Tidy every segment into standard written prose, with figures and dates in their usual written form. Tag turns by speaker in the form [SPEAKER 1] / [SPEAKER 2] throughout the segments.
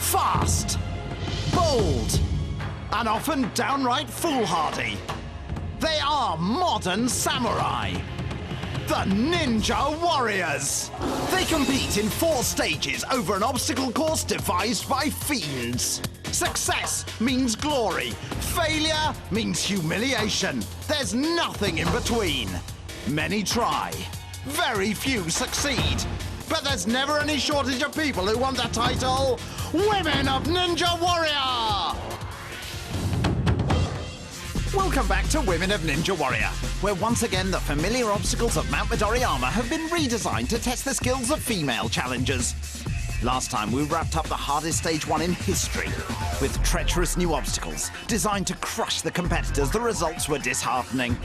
[SPEAKER 1] fast, bold, and often downright foolhardy. They are modern samurai, the Ninja Warriors. They compete in 4 stages over an obstacle course devised by fiends. Success means glory, failure means humiliation. There's nothing in between. Many try, very few succeed. But there's never any shortage of people who want the title Women of Ninja Warrior! Welcome back to Women of Ninja Warrior, where once again the familiar obstacles of Mount Midoriyama have been redesigned to test the skills of female challengers. Last time we wrapped up the hardest stage 1 in history, with treacherous new obstacles designed to crush the competitors. The results were disheartening.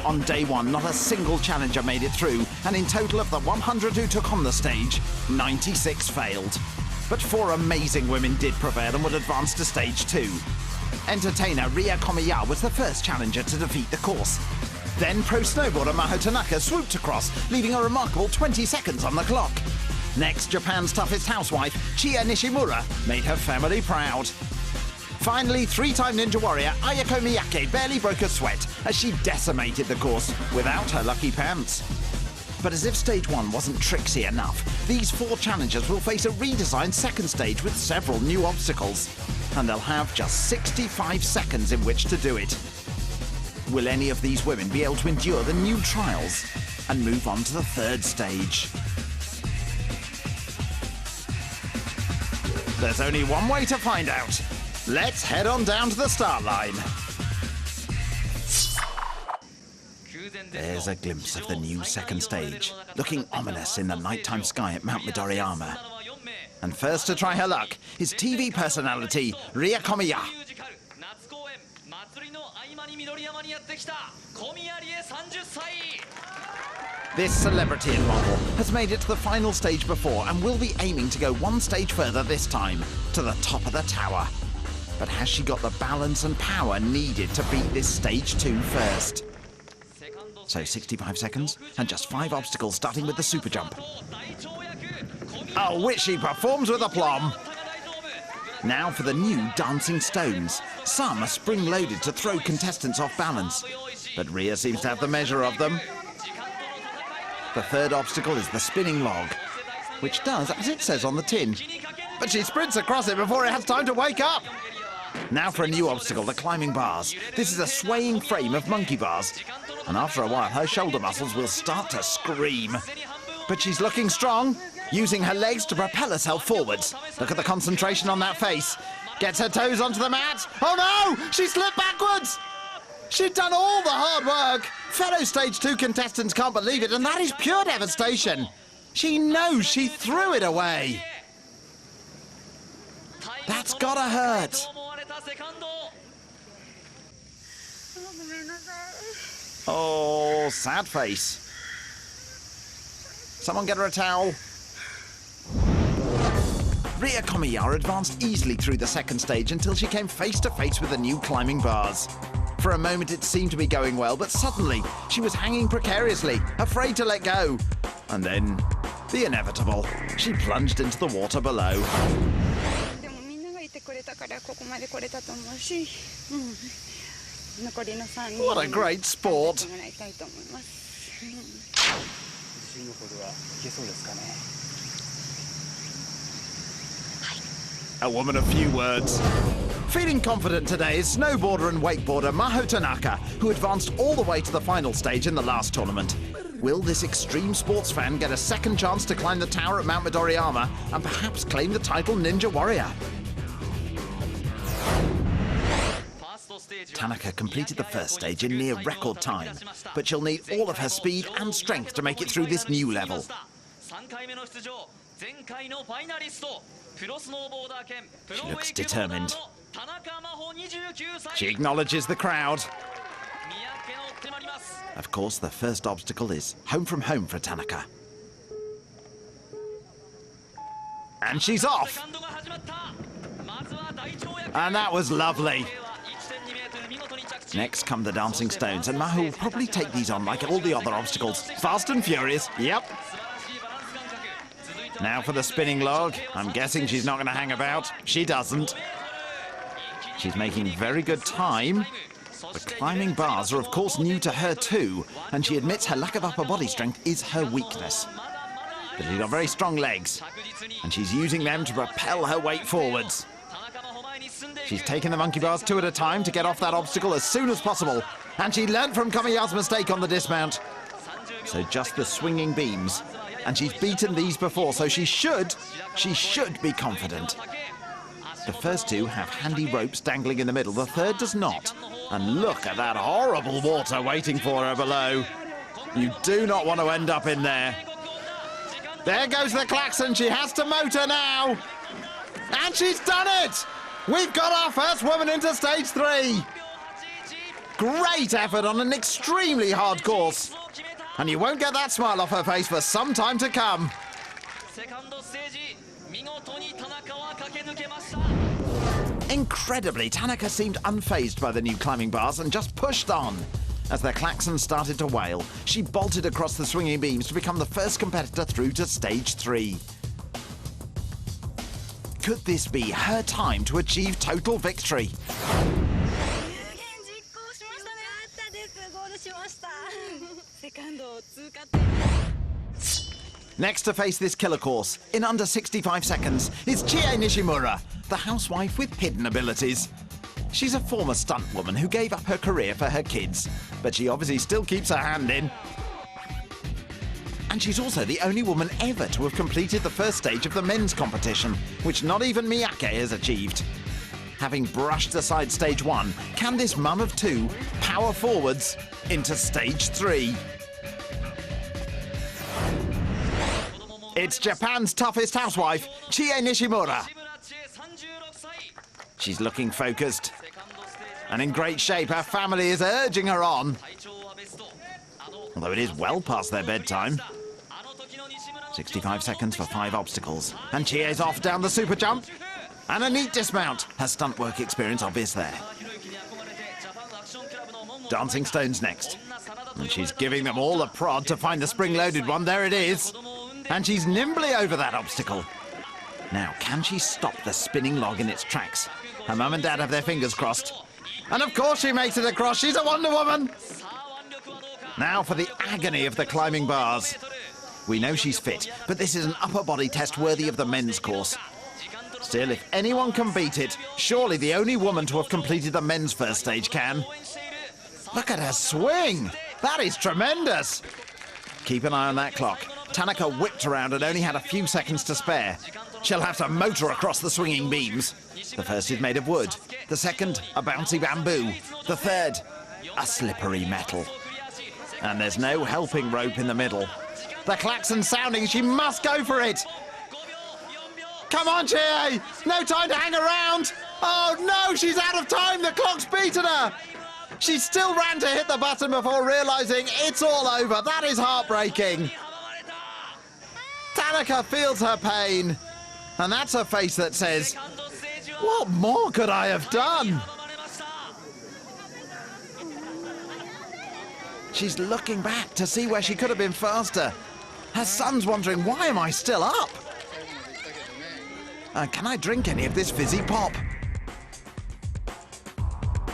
[SPEAKER 1] On day 1, not a single challenger made it through, and in total of the 100 who took on the stage, 96 failed. But 4 amazing women did prevail and would advance to stage 2. Entertainer Ria Komiya was the first challenger to defeat the course. Then pro snowboarder Maho Tanaka swooped across, leaving a remarkable 20 seconds on the clock. Next, Japan's toughest housewife, Chiya Nishimura, made her family proud. Finally, 3-time Ninja Warrior Ayako Miyake barely broke a sweat as she decimated the course without her lucky pants. But as if stage 1 wasn't tricksy enough, these 4 challengers will face a redesigned second stage with several new obstacles. And they'll have just 65 seconds in which to do it. Will any of these women be able to endure the new trials and move on to the 3rd stage? There's only one way to find out. Let's head on down to the start line. There's a glimpse of the new second stage, looking ominous in the nighttime sky at Mount Midoriyama. And first to try her luck is TV personality Ria Komiya. This celebrity and model has made it to the final stage before and will be aiming to go 1 stage further this time, to the top of the tower. But has she got the balance and power needed to beat this stage 2 first? So 65 seconds and just 5 obstacles, starting with the super jump. Oh, which she performs with aplomb. Now for the new dancing stones. Some are spring-loaded to throw contestants off balance, but Ria seems to have the measure of them. The 3rd obstacle is the spinning log, which does as it says on the tin. But she sprints across it before it has time to wake up. Now for a new obstacle, the climbing bars. This is a swaying frame of monkey bars, and after a while her shoulder muscles will start to scream. But she's looking strong, using her legs to propel herself forwards. Look at the concentration on that face. Gets her toes onto the mat. Oh no! She slipped backwards! She'd done all the hard work. Fellow stage 2 contestants can't believe it, and that is pure devastation. She knows she threw it away. That's gotta hurt. Oh, sad face. Someone get her a towel. Ria Komiya advanced easily through the second stage until she came face to face with the new climbing bars. For a moment it seemed to be going well, but suddenly she was hanging precariously, afraid to let go. And then, the inevitable. She plunged into the water below. What a great sport! A woman of few words. Feeling confident today is snowboarder and wakeboarder Maho Tanaka, who advanced all the way to the final stage in the last tournament. Will this extreme sports fan get a second chance to climb the tower at Mount Midoriyama and perhaps claim the title Ninja Warrior? Tanaka completed the first stage in near record time, but she'll need all of her speed and strength to make it through this new level. She looks determined. She acknowledges the crowd. Of course, the first obstacle is home from home for Tanaka. And she's off! And that was lovely. Next come the dancing stones, and Maho will probably take these on like all the other obstacles. Fast and furious, yep. Now for the spinning log. I'm guessing she's not going to hang about. She doesn't. She's making very good time. The climbing bars are of course new to her too, and she admits her lack of upper body strength is her weakness. But she's got very strong legs, and she's using them to propel her weight forwards. She's taken the monkey bars 2 at a time to get off that obstacle as soon as possible, and she learnt from Kamiya's mistake on the dismount. So just the swinging beams, and she's beaten these before, so she should be confident. The first 2 have handy ropes dangling in the middle, the third does not. And look at that horrible water waiting for her below. You do not want to end up in there. There goes the klaxon, she has to motor now. And she's done it! We've got our first woman into stage 3. Great effort on an extremely hard course. And you won't get that smile off her face for some time to come. Incredibly, Tanaka seemed unfazed by the new climbing bars and just pushed on. As their klaxon started to wail, she bolted across the swinging beams to become the first competitor through to stage 3. Could this be her time to achieve total victory? Next to face this killer course, in under 65 seconds, is Chie Nishimura, the housewife with hidden abilities. She's a former stunt woman who gave up her career for her kids, but she obviously still keeps her hand in. And she's also the only woman ever to have completed the first stage of the men's competition, which not even Miyake has achieved. Having brushed aside stage 1, can this mum of 2 power forwards into stage 3? It's Japan's toughest housewife, Chie Nishimura. She's looking focused and in great shape. Her family is urging her on, although it is well past their bedtime. 65 seconds for 5 obstacles, and Chie's off down the super jump. And a neat dismount. Her stunt work experience obvious there. Dancing stones next. And she's giving them all a prod to find the spring-loaded one. There it is. And she's nimbly over that obstacle. Now, can she stop the spinning log in its tracks? Her mum and dad have their fingers crossed. And of course she makes it across. She's a Wonder Woman. Now for the agony of the climbing bars. We know she's fit, but this is an upper body test worthy of the men's course. Still, if anyone can beat it, surely the only woman to have completed the men's first stage can. Look at her swing! That is tremendous! Keep an eye on that clock. Tanaka whipped around and only had a few seconds to spare. She'll have to motor across the swinging beams. The first is made of wood. The second, a bouncy bamboo. The third, a slippery metal. And there's no helping rope in the middle. The klaxon's sounding, she must go for it! Come on, Chie! No time to hang around! Oh no, she's out of time! The clock's beaten her! She still ran to hit the button before realising it's all over. That is heartbreaking. Tanaka feels her pain. And that's a face that says, what more could I have done? She's looking back to see where she could have been faster. Her son's wondering, why am I still up? Can I drink any of this fizzy pop?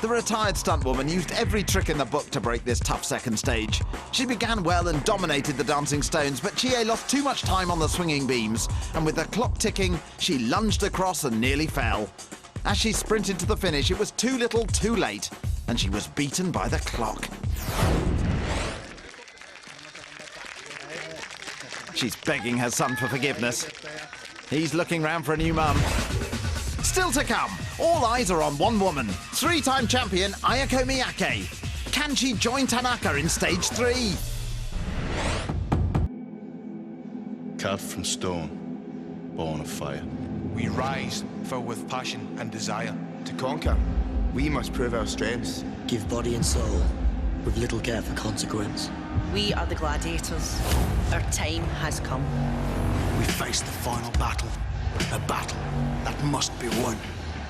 [SPEAKER 1] The retired stuntwoman used every trick in the book to break this tough second stage. She began well and dominated the dancing stones, but Chie lost too much time on the swinging beams, and with the clock ticking, she lunged across and nearly fell. As she sprinted to the finish, it was too little, too late, and she was beaten by the clock. She's begging her son for forgiveness. He's looking round for a new mum. Still to come, all eyes are on one woman, 3-time champion Ayako Miyake. Can she join Tanaka in stage 3?
[SPEAKER 2] Carved from stone, born of fire.
[SPEAKER 3] We rise, filled with passion and desire. To conquer, we must prove our strengths.
[SPEAKER 4] Give body and soul, with little care for consequence.
[SPEAKER 5] We are the gladiators. Our time has come.
[SPEAKER 4] We face the final battle. A battle that must be won.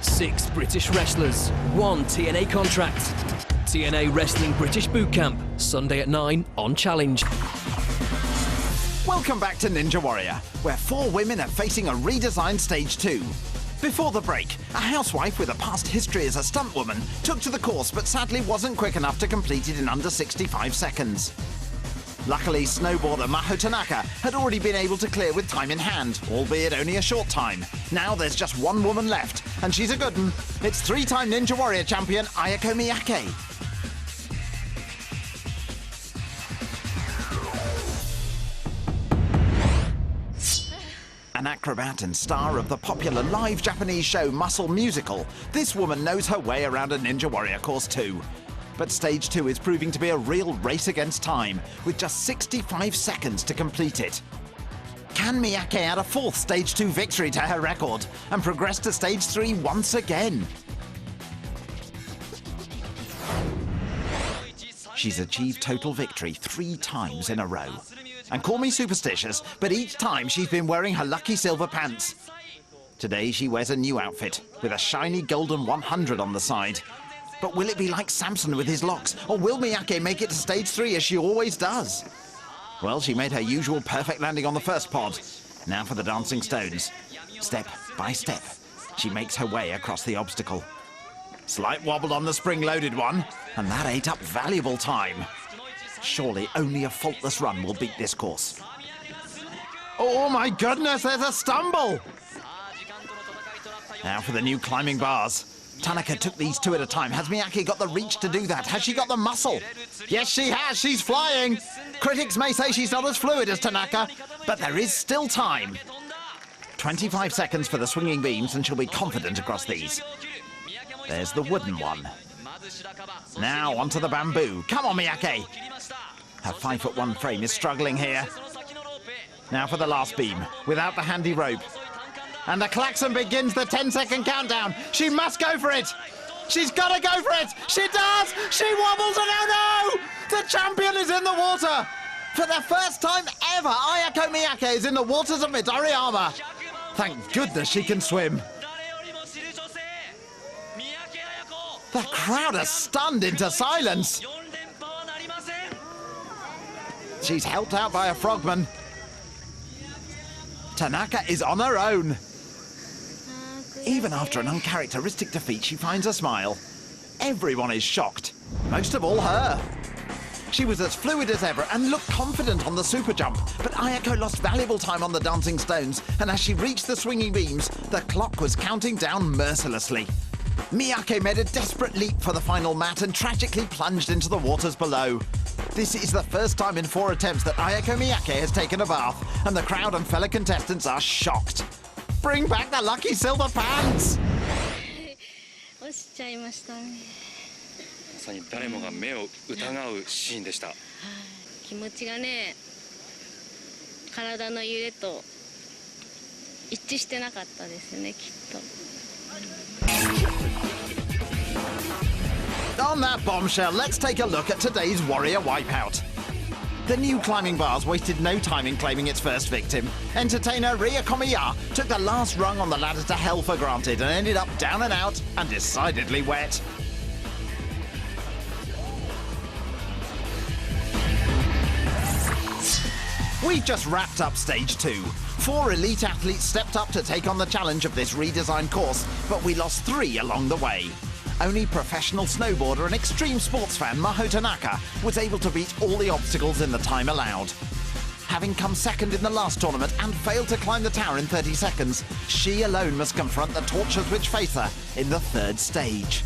[SPEAKER 6] 6 British wrestlers, 1 TNA contract. TNA Wrestling British Boot Camp, Sunday at 9 on Challenge.
[SPEAKER 1] Will Welcome back to Ninja Warrior, where 4 women are facing a redesigned Stage 2. Before the break, a housewife with a past history as a stuntwoman took to the course but sadly wasn't quick enough to complete it in under 65 seconds. Luckily, snowboarder Maho Tanaka had already been able to clear with time in hand, albeit only a short time. Now there's just 1 woman left, and she's a good one. It's 3-time Ninja Warrior champion Ayako Miyake. An acrobat and star of the popular live Japanese show Muscle Musical, this woman knows her way around a Ninja Warrior course too. But Stage 2 is proving to be a real race against time, with just 65 seconds to complete it. Can Miyake add a 4th Stage 2 victory to her record and progress to Stage 3 once again? She's achieved total victory 3 times in a row. And call me superstitious, but each time she's been wearing her lucky silver pants. Today she wears a new outfit, with a shiny golden 100 on the side. But will it be like Samson with his locks, or will Miyake make it to Stage 3 as she always does? Well, she made her usual perfect landing on the first pod. Now for the dancing stones. Step by step, she makes her way across the obstacle. Slight wobble on the spring-loaded one, and that ate up valuable time. Surely only a faultless run will beat this course. Oh my goodness, there's a stumble! Now for the new climbing bars. Tanaka took these 2 at a time. Has Miyake got the reach to do that? Has she got the muscle? Yes, she has. She's flying. Critics may say she's not as fluid as Tanaka, but there is still time. 25 seconds for the swinging beams, and she'll be confident across these. There's the wooden one. Now onto the bamboo. Come on, Miyake. Her 5'1" frame is struggling here. Now for the last beam, without the handy rope. And the klaxon begins the 10-second countdown. She must go for it. She's got to go for it. She does. She wobbles, and oh no! The champion is in the water. For the first time ever, Ayako Miyake is in the waters of Midoriyama. Thank goodness she can swim. The crowd are stunned into silence. She's helped out by a frogman. Tanaka is on her own. Even after an uncharacteristic defeat, she finds a smile. Everyone is shocked, most of all her. She was as fluid as ever and looked confident on the super jump, but Ayako lost valuable time on the dancing stones, and as she reached the swinging beams, the clock was counting down mercilessly. Miyake made a desperate leap for the final mat and tragically plunged into the waters below. This is the first time in 4 attempts that Ayako Miyake has taken a bath, and the crowd and fellow contestants are shocked. Bring back the lucky silver pants!
[SPEAKER 7] 落ちちゃいましたね。
[SPEAKER 8] まさに誰もが目を疑うシーンでした。
[SPEAKER 7] 気持ちがね、体の揺れと一致してなかったですね、きっと。
[SPEAKER 1] On that bombshell, let's take a look at today's Warrior Wipeout. The new climbing bars wasted no time in claiming its first victim. Entertainer Ria Komiya took the last rung on the ladder to hell for granted and ended up down and out and decidedly wet. We've just wrapped up Stage 2. 4 elite athletes stepped up to take on the challenge of this redesigned course, but we lost 3 along the way. Only professional snowboarder and extreme sports fan Maho Tanaka was able to beat all the obstacles in the time allowed. Having come second in the last tournament and failed to climb the tower in 30 seconds, she alone must confront the tortures which face her in the 3rd stage.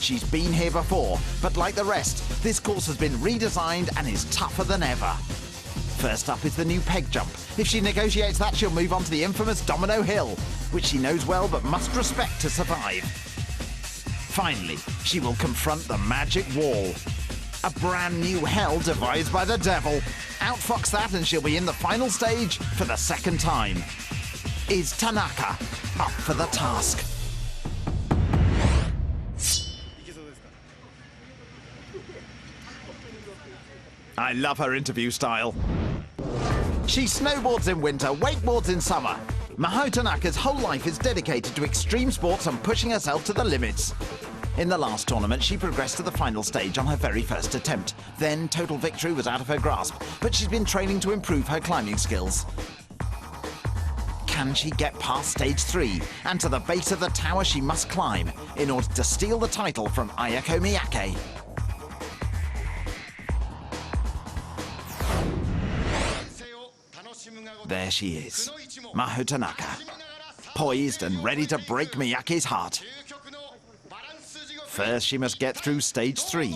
[SPEAKER 1] She's been here before, but like the rest, this course has been redesigned and is tougher than ever. First up is the new peg jump. If she negotiates that, she'll move on to the infamous Domino Hill, which she knows well but must respect to survive. Finally, she will confront the magic wall. A brand new hell devised by the devil. Outfox that and she'll be in the final stage for the 2nd time. Is Tanaka up for the task? I love her interview style. She snowboards in winter, wakeboards in summer. Maho Tanaka's whole life is dedicated to extreme sports and pushing herself to the limits. In the last tournament, she progressed to the final stage on her very first attempt. Then total victory was out of her grasp, but she's been training to improve her climbing skills. Can she get past stage 3 and to the base of the tower she must climb in order to steal the title from Ayako Miyake? There she is, Maho Tanaka, poised and ready to break Miyake's heart. First, she must get through stage 3.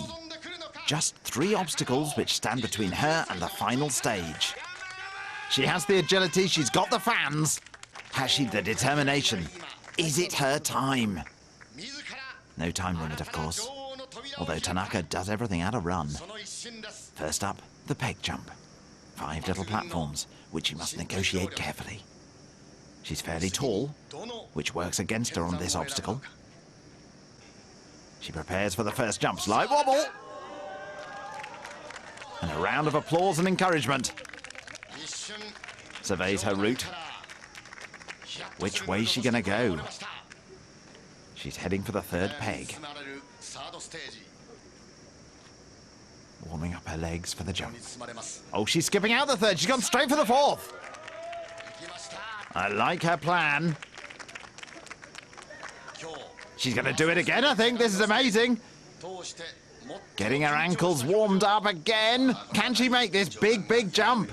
[SPEAKER 1] Just 3 obstacles which stand between her and the final stage. She has the agility, she's got the fans. Has she the determination? Is it her time? No time limit, of course. Although Tanaka does everything at a run. First up, the peg jump. 5 little platforms, which she must negotiate carefully. She's fairly tall, which works against her on this obstacle. She prepares for the first jump. Slight wobble! And a round of applause and encouragement. Surveys her route. Which way's she gonna go? She's heading for the 3rd peg. Warming up her legs for the jump. Oh, she's skipping out the 3rd. She's gone straight for the 4th. I like her plan. She's going to do it again, I think. This is amazing. Getting her ankles warmed up again. Can she make this big, big jump?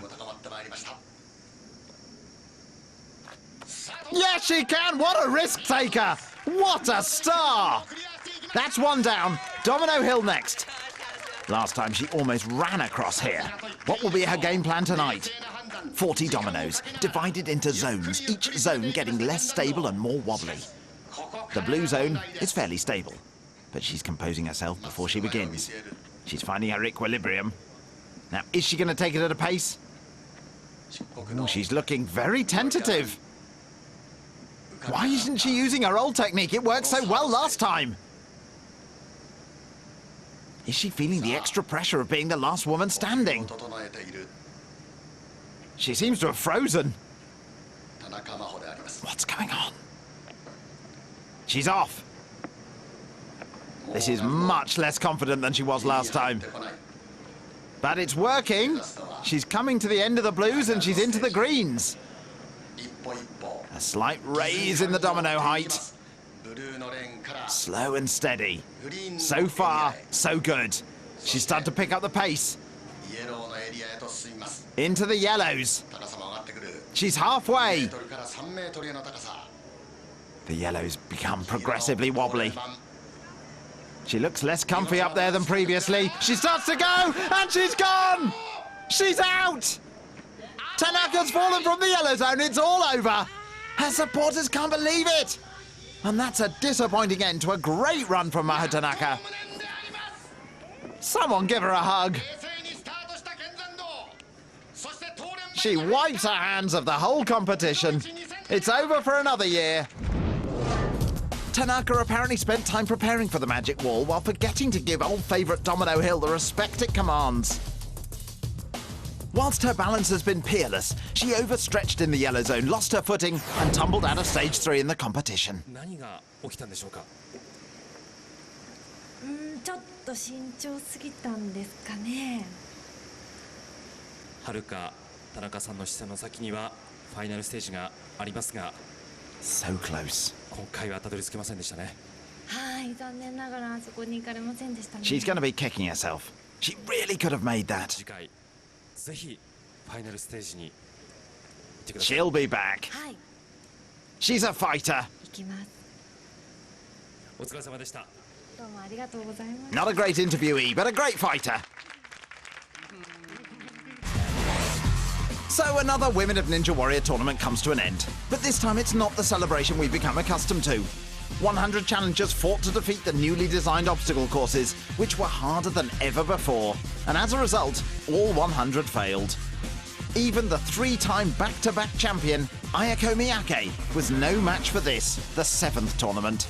[SPEAKER 1] Yes, she can. What a risk taker. What a star. That's 1 down. Domino Hill next. Last time she almost ran across here. What will be her game plan tonight? 40 dominoes, divided into zones, each zone getting less stable and more wobbly. The blue zone is fairly stable, but she's composing herself before she begins. She's finding her equilibrium. Now, is she going to take it at a pace? Oh, she's looking very tentative. Why isn't she using her old technique? It worked so well last time. Is she feeling the extra pressure of being the last woman standing? She seems to have frozen. What's going on? She's off. This is much less confident than she was last time. But it's working. She's coming to the end of the blues and she's into the greens. A slight raise in the domino height. Slow and steady. So far, so good. She's started to pick up the pace. Into the yellows. She's halfway. The yellows become progressively wobbly. She looks less comfy up there than previously. She starts to go, and she's gone! She's out! Tanaka's fallen from the yellow zone. It's all over. Her supporters can't believe it. And that's a disappointing end to a great run from Maho Tanaka. Someone give her a hug. She wipes her hands of the whole competition. It's over for another year. Tanaka apparently spent time preparing for the magic wall while forgetting to give old favourite Domino Hill the respect it commands. Whilst her balance has been peerless, she overstretched in the yellow zone, lost her footing, and tumbled out of stage 3 in the competition.
[SPEAKER 9] ちょっと慎重すぎたんですかね。
[SPEAKER 10] はるか田中さんの視線の先にはファイナルステージがありますが、
[SPEAKER 1] So close.
[SPEAKER 10] 今回はたどり着けませんでしたね。
[SPEAKER 9] はい、残念ながらあそこに行かれませんでしたね。
[SPEAKER 1] She's going to be kicking herself. She really could have made that.
[SPEAKER 10] 次回ぜひファイナルステージに行ってください。
[SPEAKER 1] She'll be back.
[SPEAKER 9] はい、
[SPEAKER 1] She's a fighter.
[SPEAKER 9] 行きます。
[SPEAKER 10] お疲れ様でした。
[SPEAKER 9] どうもありがとうございます。
[SPEAKER 1] Not a great interviewee, but a great fighter. So another Women of Ninja Warrior tournament comes to an end. But this time it's not the celebration we've become accustomed to. 100 challengers fought to defeat the newly designed obstacle courses, which were harder than ever before. And as a result, all 100 failed. Even the 3-time back-to-back champion, Ayako Miyake, was no match for this, the 7th tournament.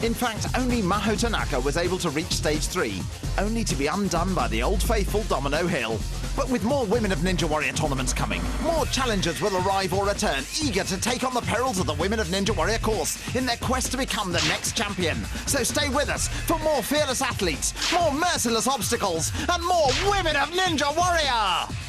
[SPEAKER 1] In fact, only Maho Tanaka was able to reach stage 3, only to be undone by the old faithful Domino Hill. But with more Women of Ninja Warrior tournaments coming, more challengers will arrive or return, eager to take on the perils of the Women of Ninja Warrior course in their quest to become the next champion. So stay with us for more fearless athletes, more merciless obstacles, and more Women of Ninja Warrior!